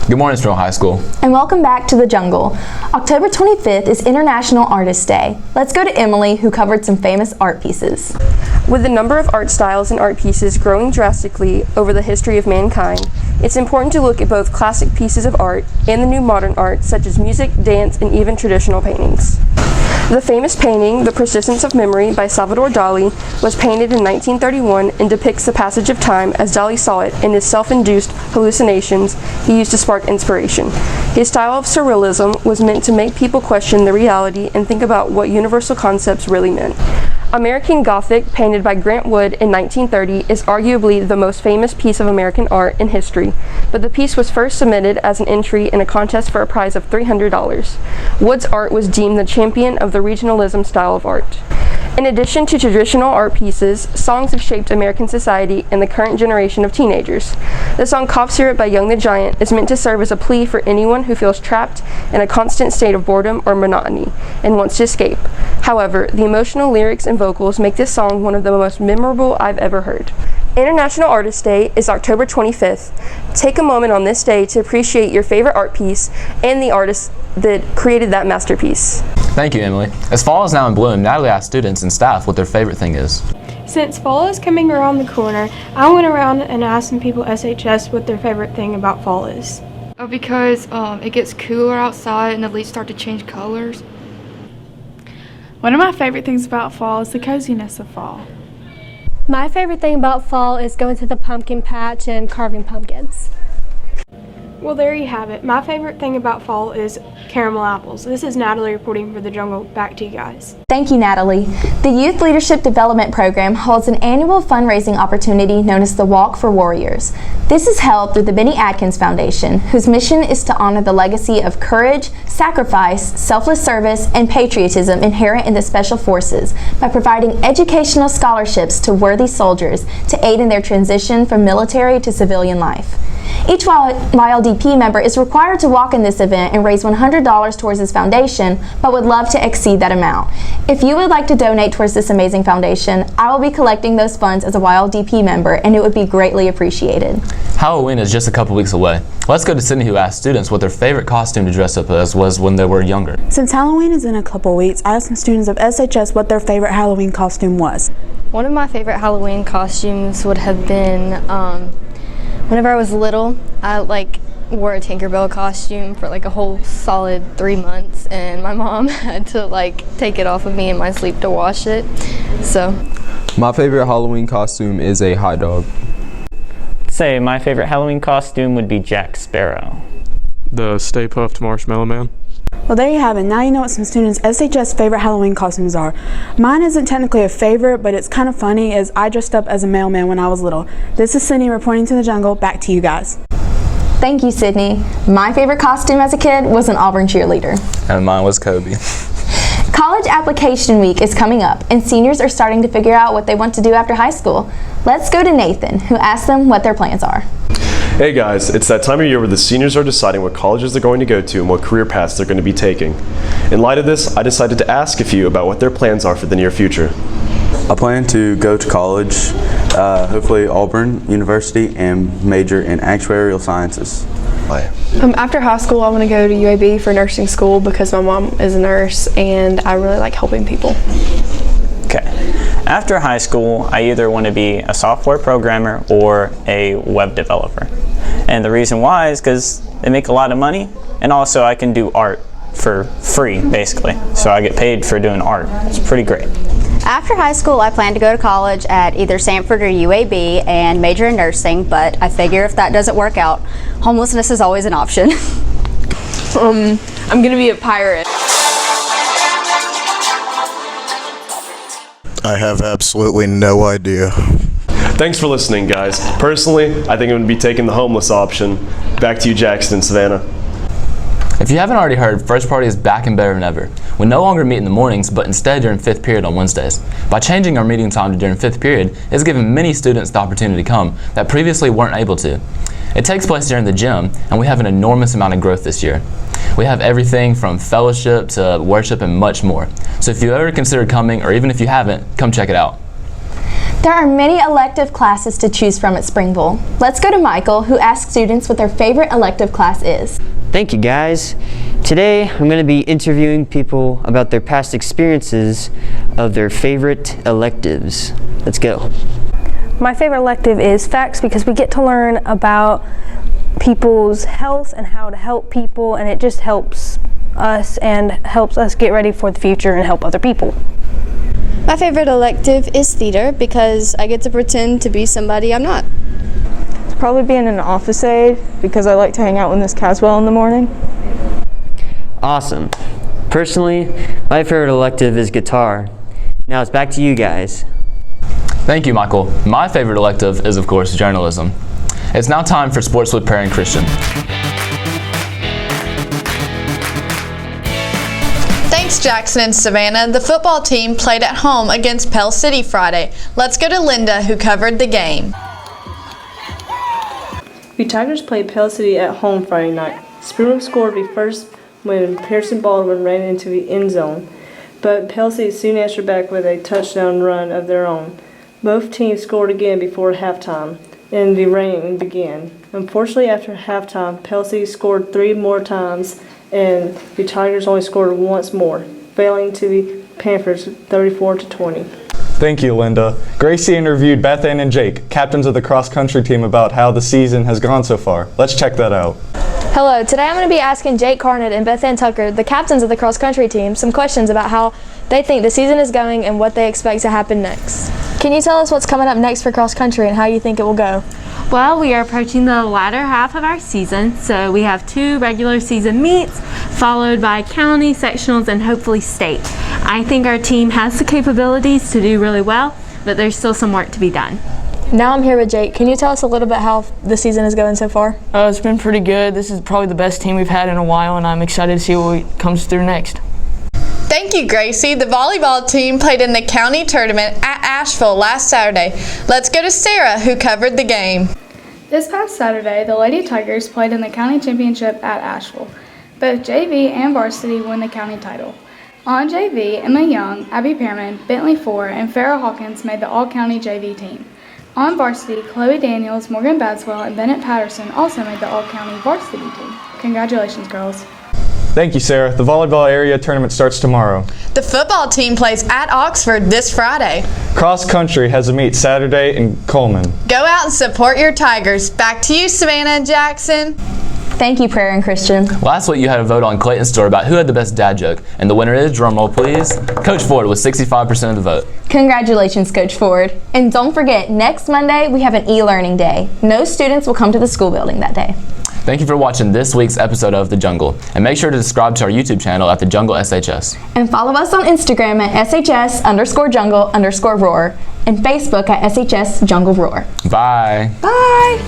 Good morning, Sterling High School. And welcome back to the jungle. October 25th is International Artist Day. Let's go to Emily, who covered some famous art pieces. With the number of art styles and art pieces growing drastically over the history of mankind, it's important to look at both classic pieces of art and the new modern art, such as music, dance, and even traditional paintings. The famous painting, The Persistence of Memory by Salvador Dali, was painted in 1931 and depicts the passage of time as Dali saw it in his self-induced hallucinations he used to spark inspiration. His style of surrealism was meant to make people question the reality and think about what universal concepts really meant. American Gothic, painted by Grant Wood in 1930, is arguably the most famous piece of American art in history, but the piece was first submitted as an entry in a contest for a prize of $300. Wood's art was deemed the champion of the regionalism style of art. In addition to traditional art pieces, songs have shaped American society and the current generation of teenagers. The song Cough Syrup by Young the Giant is meant to serve as a plea for anyone who feels trapped in a constant state of boredom or monotony and wants to escape. However, the emotional lyrics and vocals make this song one of the most memorable I've ever heard. International Artist Day is October 25th. Take a moment on this day to appreciate your favorite art piece and the artist that created that masterpiece. Thank you, Emily. As fall is now in bloom, Natalie asked students and staff what their favorite thing is. Since fall is coming around the corner, I went around and asked some people SHS what their favorite thing about fall is. Because it gets cooler outside and the leaves start to change colors. One of my favorite things about fall is the coziness of fall. My favorite thing about fall is going to the pumpkin patch and carving pumpkins. Well, there you have it. My favorite thing about fall is caramel apples. This is Natalie reporting for the jungle. Back to you guys. Thank you, Natalie. The Youth Leadership Development Program holds an annual fundraising opportunity known as the Walk for Warriors. This is held through the Benny Adkins Foundation, whose mission is to honor the legacy of courage, sacrifice, selfless service, and patriotism inherent in the Special Forces by providing educational scholarships to worthy soldiers to aid in their transition from military to civilian life. Each YLDP member is required to walk in this event and raise $100 towards this foundation, but would love to exceed that amount. If you would like to donate towards this amazing foundation, I will be collecting those funds as a YLDP member, and it would be greatly appreciated. Halloween is just a couple weeks away. Let's go to Sydney, who asked students what their favorite costume to dress up as was when they were younger. Since Halloween is in a couple weeks, I asked some students of SHS what their favorite Halloween costume was. One of my favorite Halloween costumes would have been whenever I was little, I wore a Tinkerbell costume for a whole solid 3 months, and my mom had to take it off of me in my sleep to wash it. So my favorite Halloween costume is a hot dog. Say my favorite Halloween costume would be Jack Sparrow. The Stay Puft Marshmallow Man. Well, there you have it. Now you know what some students' SHS favorite Halloween costumes are. Mine isn't technically a favorite, but it's kind of funny as I dressed up as a mailman when I was little. This is Sydney reporting to the jungle. Back to you guys. Thank you, Sydney. My favorite costume as a kid was an Auburn cheerleader. And mine was Kobe. College application week is coming up, and seniors are starting to figure out what they want to do after high school. Let's go to Nathan, who asked them what their plans are. Hey guys, it's that time of year where the seniors are deciding what colleges they're going to go to and what career paths they're going to be taking. In light of this, I decided to ask a few about what their plans are for the near future. I plan to go to college, hopefully Auburn University, and major in actuarial sciences. After high school, I want to go to UAB for nursing school because my mom is a nurse and I really like helping people. Okay. After high school, I either want to be a software programmer or a web developer. And the reason why is because they make a lot of money, and also I can do art for free, basically. So I get paid for doing art. It's pretty great. After high school, I plan to go to college at either Sanford or UAB and major in nursing, but I figure if that doesn't work out, homelessness is always an option. I'm gonna be a pirate. I have absolutely no idea. Thanks for listening, guys. Personally, I think I'm going to be taking the homeless option. Back to you, Jackson and Savannah. If you haven't already heard, First Party is back and better than ever. We no longer meet in the mornings, but instead during 5th period on Wednesdays. By changing our meeting time to during 5th period, it's given many students the opportunity to come that previously weren't able to. It takes place during the gym, and we have an enormous amount of growth this year. We have everything from fellowship to worship and much more. So if you ever considered coming, or even if you haven't, come check it out. There are many elective classes to choose from at Springville. Let's go to Michael, who asks students what their favorite elective class is. Thank you, guys. Today I'm going to be interviewing people about their past experiences of their favorite electives. Let's go. My favorite elective is facts because we get to learn about people's health and how to help people, and it just helps us and helps us get ready for the future and help other people. My favorite elective is theater because I get to pretend to be somebody I'm not. It's probably being an office aide because I like to hang out with Miss Caswell in the morning. Awesome. Personally, my favorite elective is guitar. Now it's back to you guys. Thank you, Michael. My favorite elective is, of course, journalism. It's now time for Sports with Perry and Christian. Thanks, Jackson and Savannah. The football team played at home against Pell City Friday. Let's go to Linda, who covered the game. The Tigers played Pell City at home Friday night. Springville scored the first when Pearson Baldwin ran into the end zone, but Pell City soon answered back with a touchdown run of their own. Both teams scored again before halftime, and the rain began. Unfortunately, after halftime, Pell City scored 3 more times, and the Tigers only scored once more, failing to the Panthers 34-20. Thank you, Linda. Gracie interviewed Beth Ann and Jake, captains of the cross-country team, about how the season has gone so far. Let's check that out. Hello, today I'm going to be asking Jake Carnett and Beth Ann Tucker, the captains of the cross-country team, some questions about how they think the season is going and what they expect to happen next. Can you tell us what's coming up next for cross-country and how you think it will go? Well, we are approaching the latter half of our season, so we have 2 regular season meets, followed by county, sectionals, and hopefully state. I think our team has the capabilities to do really well, but there's still some work to be done. Now I'm here with Jake. Can you tell us a little bit how the season is going so far? It's been pretty good. This is probably the best team we've had in a while, and I'm excited to see what comes through next. Thank you, Gracie. The volleyball team played in the county tournament at Asheville last Saturday. Let's go to Sarah, who covered the game. This past Saturday, the Lady Tigers played in the county championship at Asheville. Both JV and varsity won the county title. On JV, Emma Young, Abby Pearman, Bentley Ford, and Farrah Hawkins made the all-county JV team. On varsity, Chloe Daniels, Morgan Badswell, and Bennett Patterson also made the all-county varsity team. Congratulations, girls. Thank you, Sarah. The volleyball area tournament starts tomorrow. The football team plays at Oxford this Friday. Cross country has a meet Saturday in Coleman. Go out and support your Tigers. Back to you, Savannah and Jackson. Thank you, Prayer and Christian. Last week you had a vote on Clayton's story about who had the best dad joke, and the winner is, drumroll please, Coach Ford with 65% of the vote. Congratulations, Coach Ford. And don't forget, next Monday we have an e-learning day. No students will come to the school building that day. Thank you for watching this week's episode of The Jungle, and make sure to subscribe to our YouTube channel at The Jungle SHS. And follow us on Instagram at SHS_jungle_roar and Facebook at SHS Jungle Roar. Bye. Bye.